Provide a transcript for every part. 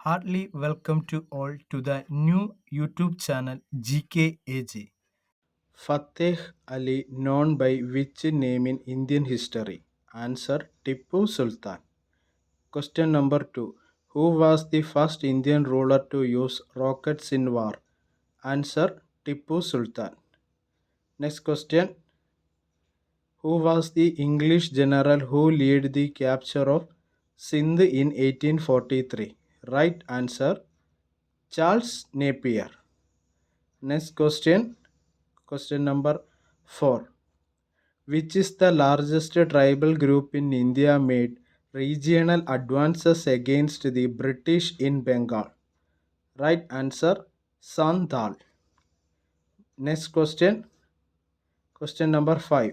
Heartily welcome to all to the new YouTube channel GKAJ. Fateh Ali known by which name in Indian history? Answer Tipu Sultan. Question number 2. Who was the first Indian ruler to use rockets in war? Answer Tipu Sultan. Next question. Who was the English general who led the capture of Sindh in 1843? Right answer Charles Napier. Next question. Question number 4. Which is the largest tribal group in India made regional advances against the British in Bengal? Right answer Santhal. Next question. Question number 5.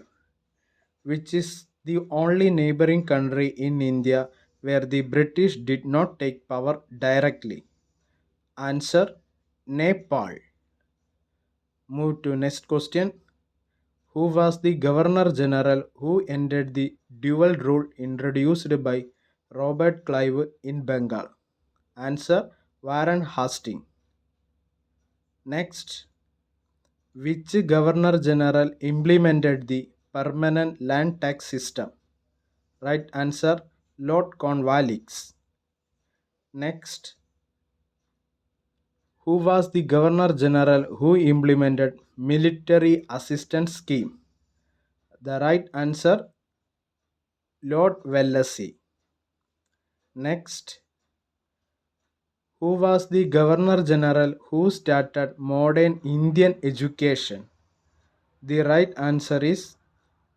Which is the only neighboring country in India where the British did not take power directly? Answer Nepal. Move to next question. Who was the Governor General who ended the dual rule introduced by Robert Clive in Bengal? Answer Warren Hastings. Next, which Governor General implemented the permanent land tax system? Right answer Lord Cornwallis. Next, who was the Governor General who implemented military assistance scheme? The right answer Lord Wellesley. Next, who was the Governor General who started modern Indian education? The right answer is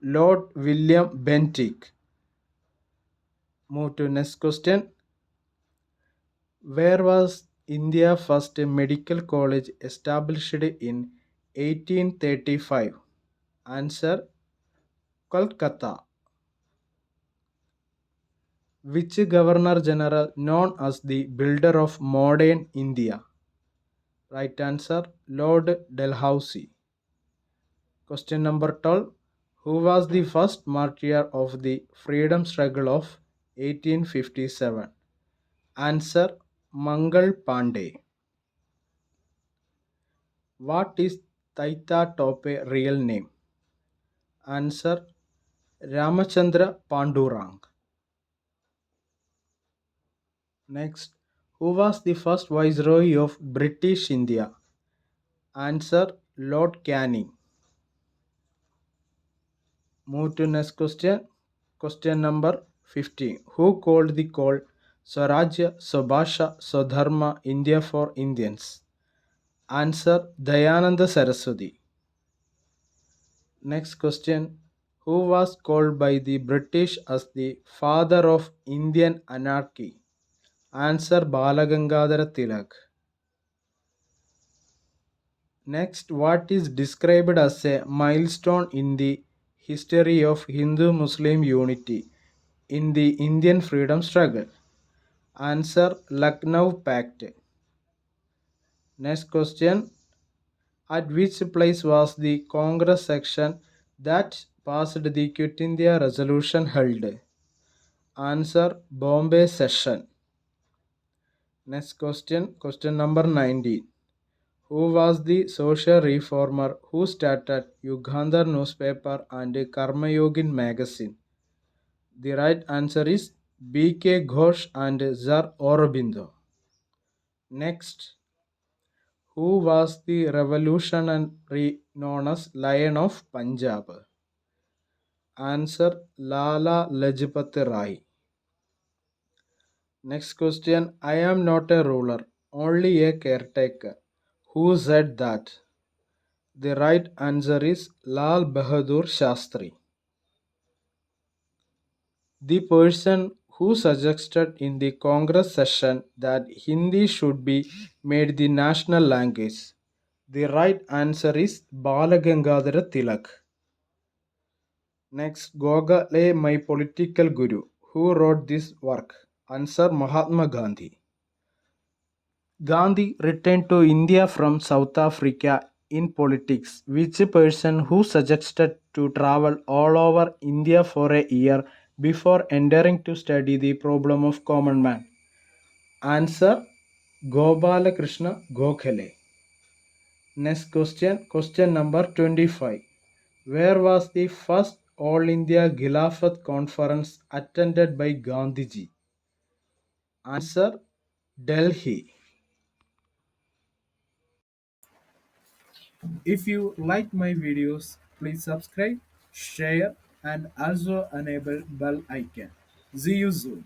Lord William Bentinck. Move to next question. Where was India first medical college established in 1835? Answer Kolkata. Which Governor General known as the builder of modern India? Right answer Lord Dalhousie. Question number 12. Who was the first martyr of the freedom struggle of 1857? Answer Mangal Pandey. What is Taita Tope real name? Answer Ramachandra Pandurang. Next, who was the first viceroy of British India? Answer Lord Canning. Move to next question. Question number 15. Who called the call Swarajya Swabhasha Swadharma India for Indians? Answer Dayananda Saraswati. Next question. Who was called by the British as the father of Indian anarchy? Answer Balagangadhara Tilak. Next, what is described as a milestone in the history of Hindu-Muslim unity in the Indian freedom struggle? Answer Lucknow Pact. Next question. At which place was the Congress section that passed the Quit India resolution held? Answer Bombay session. Next question. Question number 19. Who was the social reformer who started Yugandhar newspaper and Karmayogin magazine? The right answer is B.K. Ghosh and Sir Aurobindo. Next, who was the revolutionary known as Lion of Punjab? Answer Lala Lajpat Rai. Next question. I am not a ruler, only a caretaker. Who said that? The right answer is Lal Bahadur Shastri. The person who suggested in the Congress session that Hindi should be made the national language. The right answer is Balagangadhara Tilak. Next, Gokhale, my political guru. Who wrote this work? Answer Mahatma Gandhi. Gandhi returned to India from South Africa in politics. Which person who suggested to travel all over India for a year before entering to study the problem of common man? Answer Gopalakrishna Gokhale. Next question, question number 25. Where was the first All India Khilafat Conference attended by Gandhiji? Answer, Delhi. If you like my videos, please subscribe, share and also enable bell icon. See you soon.